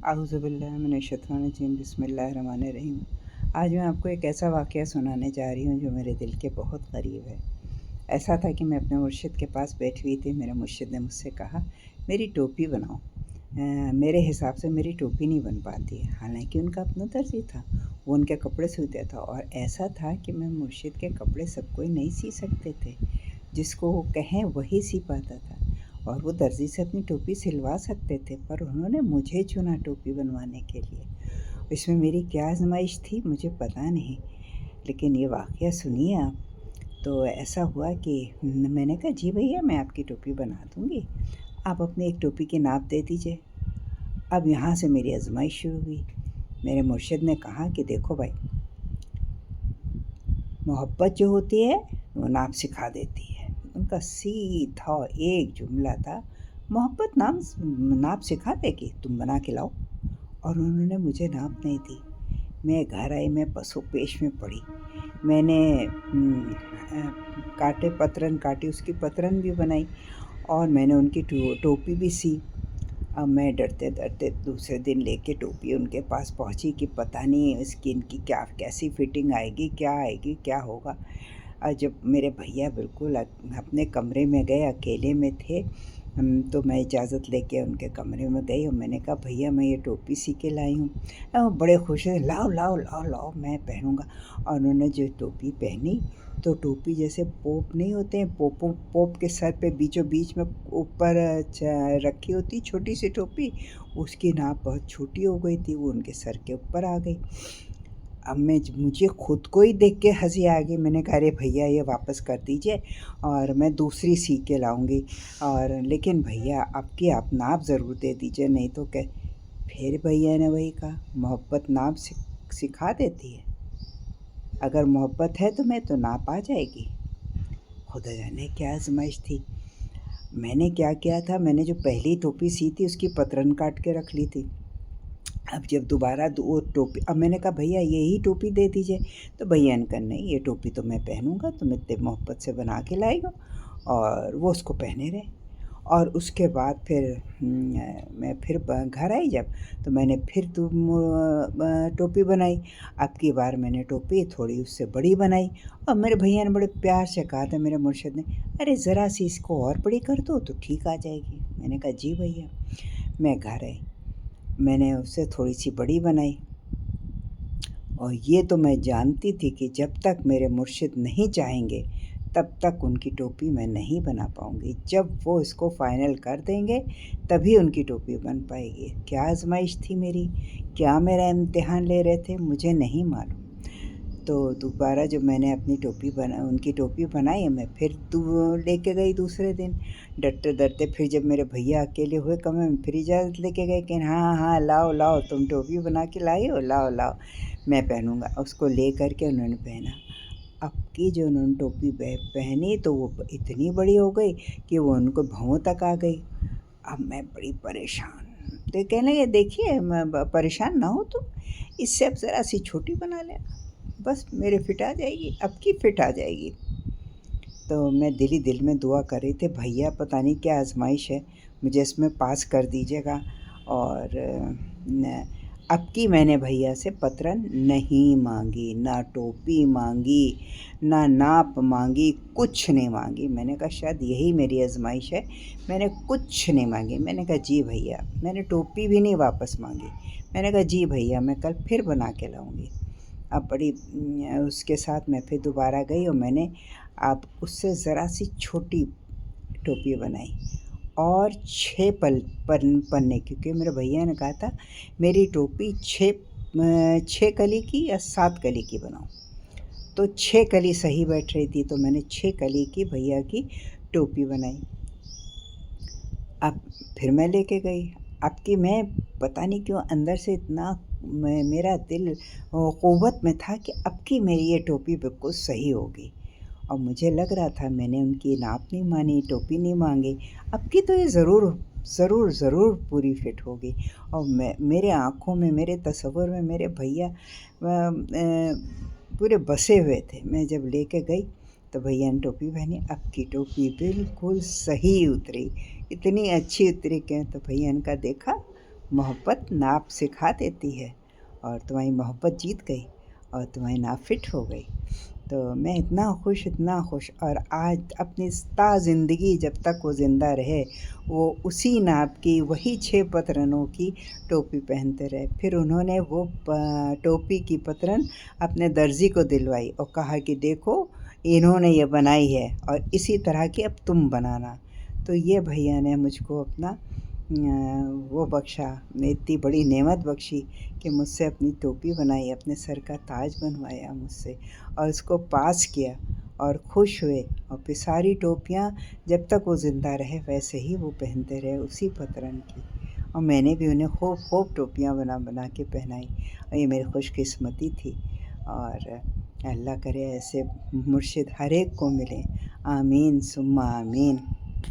औज़ुबिल्लाहिमिनश्शैतानिर्रजीम बिस्मिल्लाहिर्रहमानिर्रहीम। आज मैं आपको एक ऐसा वाक़या सुनाने जा रही हूँ जो मेरे दिल के बहुत करीब है। ऐसा था कि मैं अपने मुर्शिद के पास बैठी हुई थी। मेरे मुर्शिद ने मुझसे कहा, मेरी टोपी बनाओ। मेरे हिसाब से मेरी टोपी नहीं बन पाती है। हालांकि उनका अपना दर्जी था, वो उनके कपड़े सिलता था और ऐसा था कि मैं मुर्शिद के कपड़े सब कोई नहीं सी सकते थे। जिसको वो कहें वही सी पाता था और वो दर्जी से अपनी टोपी सिलवा सकते थे, पर उन्होंने मुझे चुना टोपी बनवाने के लिए। इसमें मेरी क्या आजमाइश थी मुझे पता नहीं, लेकिन ये वाक़या सुनिए आप। तो ऐसा हुआ कि मैंने कहा, जी भैया मैं आपकी टोपी बना दूँगी, आप अपनी एक टोपी की नाप दे दीजिए। अब यहाँ से मेरी आजमाइश शुरू हुई। मेरे मुर्शिद ने कहा कि देखो भाई, मोहब्बत जो होती है वो नाप सिखा देती है। उनका सीधा एक जुमला था, मोहब्बत नाप सिखा देगी, तुम बना के लाओ। और उन्होंने मुझे नाप नहीं दी। मैं घर आई, मैं पसोपेश में पड़ी। मैंने काटे पतरन काटी, उसकी पतरन भी बनाई और मैंने उनकी टोपी भी सी। अब मैं डरते डरते दूसरे दिन लेके टोपी उनके पास पहुंची कि पता नहीं इसकी इनकी क्या कैसी फिटिंग आएगी, क्या आएगी, क्या होगा। और जब मेरे भैया बिल्कुल अपने कमरे में गए, अकेले में थे, तो मैं इजाज़त लेके उनके कमरे में गई और मैंने कहा, भैया मैं ये टोपी सी के लाई हूँ। वो बड़े खुश हैं, लाओ लाओ लाओ लाओ मैं पहनूँगा। और उन्होंने जो टोपी पहनी तो टोपी जैसे पोप नहीं होते हैं, पोप के सर पे बीचों बीच में ऊपर रखी होती छोटी सी टोपी, उसकी नाप बहुत छोटी हो गई थी, वो उनके सर के ऊपर आ गई। अब मुझे खुद को ही देख के हंसी आ गई। मैंने कहा, अरे भैया ये वापस कर दीजिए और मैं दूसरी सी के लाऊंगी, और लेकिन भैया आपकी आप नाप ज़रूर दे दीजिए, नहीं तो क्या। फिर भैया ने वही कहा, मोहब्बत नाप सिखा देती है। अगर मोहब्बत है तुम्हें तो नाप आ जाएगी। खुदा जाने क्या आजमाइश थी। मैंने क्या किया था, मैंने जो पहली टोपी सी थी उसकी पतरन काट के रख ली थी। अब जब दोबारा वो टोपी, अब मैंने कहा भैया यही टोपी दे दीजिए, तो भैया ने कहा नहीं, ये टोपी तो मैं पहनूंगा, तुम इतने मोहब्बत से बना के लाई हो। और वो उसको पहने रहे। और उसके बाद फिर मैं फिर घर आई जब, तो मैंने फिर टोपी बनाई। अब की बार मैंने टोपी थोड़ी उससे बड़ी बनाई और मेरे भैया ने बड़े प्यार से कहा था, मेरे मुर्शिद ने, अरे ज़रा सी इसको और बड़ी कर दो तो ठीक आ जाएगी। मैंने कहा जी भैया। मैं घर आई, मैंने उससे थोड़ी सी बड़ी बनाई और ये तो मैं जानती थी कि जब तक मेरे मुर्शिद नहीं चाहेंगे तब तक उनकी टोपी मैं नहीं बना पाऊँगी। जब वो इसको फ़ाइनल कर देंगे तभी उनकी टोपी बन पाएगी। क्या आजमाइश थी मेरी, क्या मेरा इम्तिहान ले रहे थे, मुझे नहीं मालूम। तो दोबारा जब मैंने अपनी उनकी टोपी बनाई, मैं फिर लेके गई दूसरे दिन। डरते डरते फिर जब मेरे भैया अकेले हुए कमरे में, फिर इजाज़त लेके गए कि हाँ हाँ लाओ लाओ, तुम टोपी बना के लाई हो, लाओ लाओ मैं पहनूँगा। उसको ले करके उन्होंने पहना। अब की जो उन्होंने टोपी पहनी तो वो इतनी बड़ी हो गई कि वो उनको भौं तक आ गई। अब मैं बड़ी परेशान, तो कहने लगे, देखिए परेशान ना हो तुम, इससे अब ज़रा सी छोटी बना लेना, बस मेरे फिट आ जाएगी, अब की फिट आ जाएगी। तो मैं दिल ही दिल में दुआ कर रही थी, भैया पता नहीं क्या आजमाइश है, मुझे इसमें पास कर दीजिएगा। और अब की मैंने भैया से पतरन नहीं मांगी, ना टोपी मांगी, ना नाप मांगी, कुछ नहीं मांगी। मैंने कहा शायद यही मेरी आजमाइश है, मैंने कुछ नहीं मांगी। मैंने कहा जी भैया, मैंने टोपी भी नहीं वापस मांगी। मैंने कहा जी भैया मैं कल फिर बना के लाऊंगी। अब बड़ी उसके साथ मैं फिर दोबारा गई और मैंने अब उससे ज़रा सी छोटी टोपी बनाई और 6 पन्ने, क्योंकि मेरे भैया ने कहा था मेरी टोपी 6 कली की या 7 कली की बनाओ, तो 6 कली सही बैठ रही थी, तो मैंने 6 कली की भैया की टोपी बनाई। अब फिर मैं लेके गई। अब कि मैं पता नहीं क्यों अंदर से इतना मेरा दिल क़ुव्वत में था कि अब की मेरी ये टोपी बिल्कुल सही होगी। और मुझे लग रहा था मैंने उनकी नाप नहीं मानी, टोपी नहीं मांगी, अब की तो ये ज़रूर ज़रूर ज़रूर पूरी फिट होगी। और मेरे आँखों में, मेरे तसव्वुर में मेरे भैया पूरे बसे हुए थे। मैं जब लेके गई तो भैया ने टोपी पहनी, अब की टोपी बिल्कुल सही उतरी, इतनी अच्छी उतरी कि तो भैया ने कहा, देखा मोहब्बत नाप सिखा देती है और तुम्हारी मोहब्बत जीत गई और तुम्हारी नाप फिट हो गई। तो मैं इतना खुश और आज अपनी ज़िंदगी जब तक वो ज़िंदा रहे वो उसी नाप की वही 6 पतरनों की टोपी पहनते रहे। फिर उन्होंने वो टोपी की पतरन अपने दर्जी को दिलवाई और कहा कि देखो इन्होंने ये बनाई है और इसी तरह की अब तुम बनाना। तो ये भैया ने मुझको अपना वो बख्शा, इतनी बड़ी नेमत बख्शी कि मुझसे अपनी टोपी बनाई, अपने सर का ताज बनवाया मुझसे और उसको पास किया और खुश हुए। और फिर सारी टोपियाँ जब तक वो ज़िंदा रहे वैसे ही वो पहनते रहे उसी पतरन की। और मैंने भी उन्हें खूब खूब टोपियाँ बना बना के पहनाई और ये मेरी खुशकिस्मती थी। और अल्लाह करे ऐसे मुर्शिद हर एक को मिलें। आमीन सुम्मा आमीन।